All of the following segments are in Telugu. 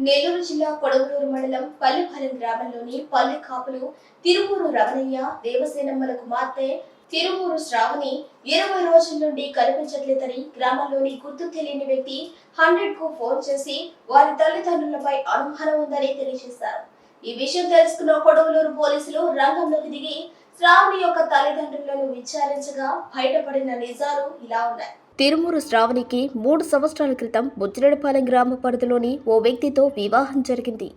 నెల్లూరు జిల్లా కొడవలూరు మండలం పల్లిపాలెం గ్రామంలోని పల్లె కాపులు తిరుమూరు రమణయ్య దేవసేనమ్మల కుమార్తె తిరుమూరు శ్రావణి 20 రోజుల నుండి కనిపించట్లేదని గ్రామంలోని గుర్తు తెలియని వ్యక్తి 100కు ఫోన్ చేసి వారి తల్లిదండ్రులపై అనుమానం ఉందని తెలియజేశారు. ఈ విషయం తెలుసుకున్న కొడవలూరు పోలీసులు రంగంలోకి దిగి శ్రావణి యొక్క తల్లిదండ్రులను విచారించగా బయటపడిన నిజాలు ఇలా ఉన్నాయి. తిరుమూరు శ్రావణికి 3 సంవత్సరాల క్రితం బుచ్చిరెడ్డిపాలెం గ్రామ పరిధిలోని ఓ వ్యక్తితో వివాహం జరిగింది.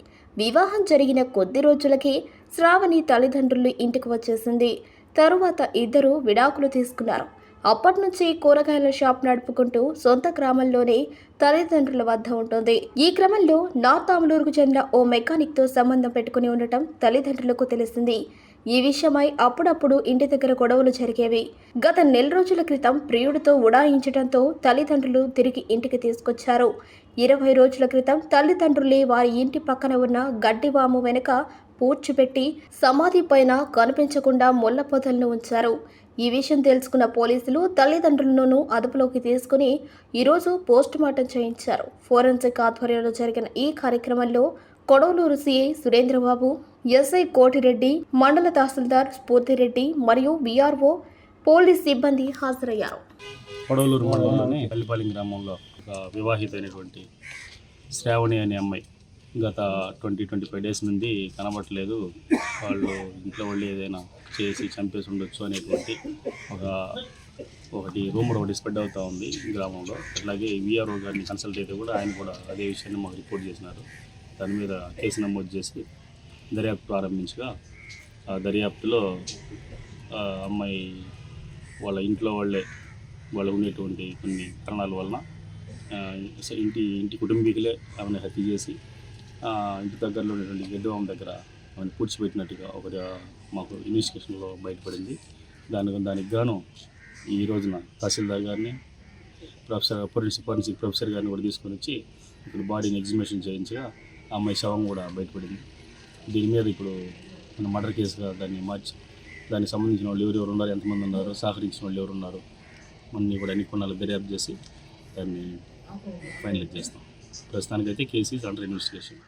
వివాహం జరిగిన కొద్ది రోజులకే శ్రావణి తల్లిదండ్రులు ఇంటికి వచ్చేసింది. తరువాత ఇద్దరు విడాకులు తీసుకున్నారు. అప్పటి నుంచి కూరగాయల షాప్ నడుపుకుంటూ సొంత గ్రామంలోనే తల్లిదండ్రుల వద్ద ఉంటుంది. ఈ క్రమంలో నార్త్ ఆమలూరుకు చెందిన ఓ మెకానిక్తో సంబంధం పెట్టుకుని ఉండటం తల్లిదండ్రులకు తెలిసింది. ఈ విషయమై అప్పుడప్పుడు ఇంటి దగ్గర గొడవలు జరిగేవి. గత నెల రోజుల క్రితం ప్రియుడితో ఉడాయించడంతో తల్లిదండ్రులు తిరిగి ఇంటికి తీసుకొచ్చారు. 20 రోజుల క్రితం తల్లిదండ్రులే వారి ఇంటి పక్కన ఉన్న గడ్డివాము వెనుక పూడ్చిపెట్టి సమాధి పైన కనిపించకుండా ముళ్ల పొదలను ఉంచారు. ఈ విషయం తెలుసుకున్న పోలీసులు తల్లిదండ్రులను అదుపులోకి తీసుకుని ఈరోజు పోస్టుమార్టం చేయించారు. ఫోరెన్సిక్ ఆధ్వర్యంలో జరిగిన ఈ కార్యక్రమంలో కొడవలూరు సిఐ సురేంద్రబాబు, ఎస్ఐ కోటిరెడ్డి, మండల తహసీల్దార్ స్ఫూర్తిరెడ్డి మరియు విఆర్ఓ పోలీస్ సిబ్బంది హాజరయ్యారు. కొడవలూరు మండలంలోని పల్లిపాలెం గ్రామంలో ఒక వివాహితైనటువంటి శ్రావణి అనే అమ్మాయి గత 20-25 డేస్ నుండి కనబడట్లేదు, వాళ్ళు ఇంట్లో వాళ్ళు ఏదైనా చేసి చంపేసి ఉండొచ్చు అనేటువంటి ఒకటి రూమర్ ఒకటి స్ప్రెడ్ అవుతూ ఉంది గ్రామంలో. అట్లాగే విఆర్ఓ గారిని కన్సల్ట్ అయితే కూడా ఆయన కూడా అదే విషయాన్ని మాకు రిపోర్ట్ చేసినారు. దాని మీద కేసు నమోదు చేసి దర్యాప్తు ప్రారంభించగా ఆ దర్యాప్తులో అమ్మాయి వాళ్ళ ఇంట్లో వాళ్ళు ఉండేటువంటి కొన్ని కారణాల వలన ఇంటి కుటుంబీకులే ఆమెను హత్య చేసి ఇంటి దగ్గరలో ఉన్నటువంటి గడ్డివామ దగ్గర ఆమెను పూడ్చిపెట్టినట్టుగా మాకు ఇన్వెస్టిగేషన్లో బయటపడింది. దానికి గాను ఈ రోజున తహసీల్దార్ గారిని, ఫోరెన్సిక్ ప్రొఫెసర్ గారిని కూడా తీసుకొని వచ్చి ఇప్పుడు బాడీని ఎగ్జిబిషన్ చేయించగా ఆ అమ్మాయి శవం కూడా బయటపడింది. దీని మీద ఇప్పుడు మన మర్డర్ కేసుగా దాన్ని మార్చి దానికి సంబంధించిన వాళ్ళు ఎవరెవరు ఉన్నారు, ఎంతమంది ఉన్నారు, సహకరించిన వాళ్ళు ఎవరు ఉన్నారు అన్నీ కూడా అన్ని కొన్నాళ్ళు దర్యాప్తు చేసి దాన్ని ఫైనలైజ్ చేస్తాం. ప్రస్తుతానికైతే కేసు ఈజ్ అండర్ ఇన్వెస్టిగేషన్.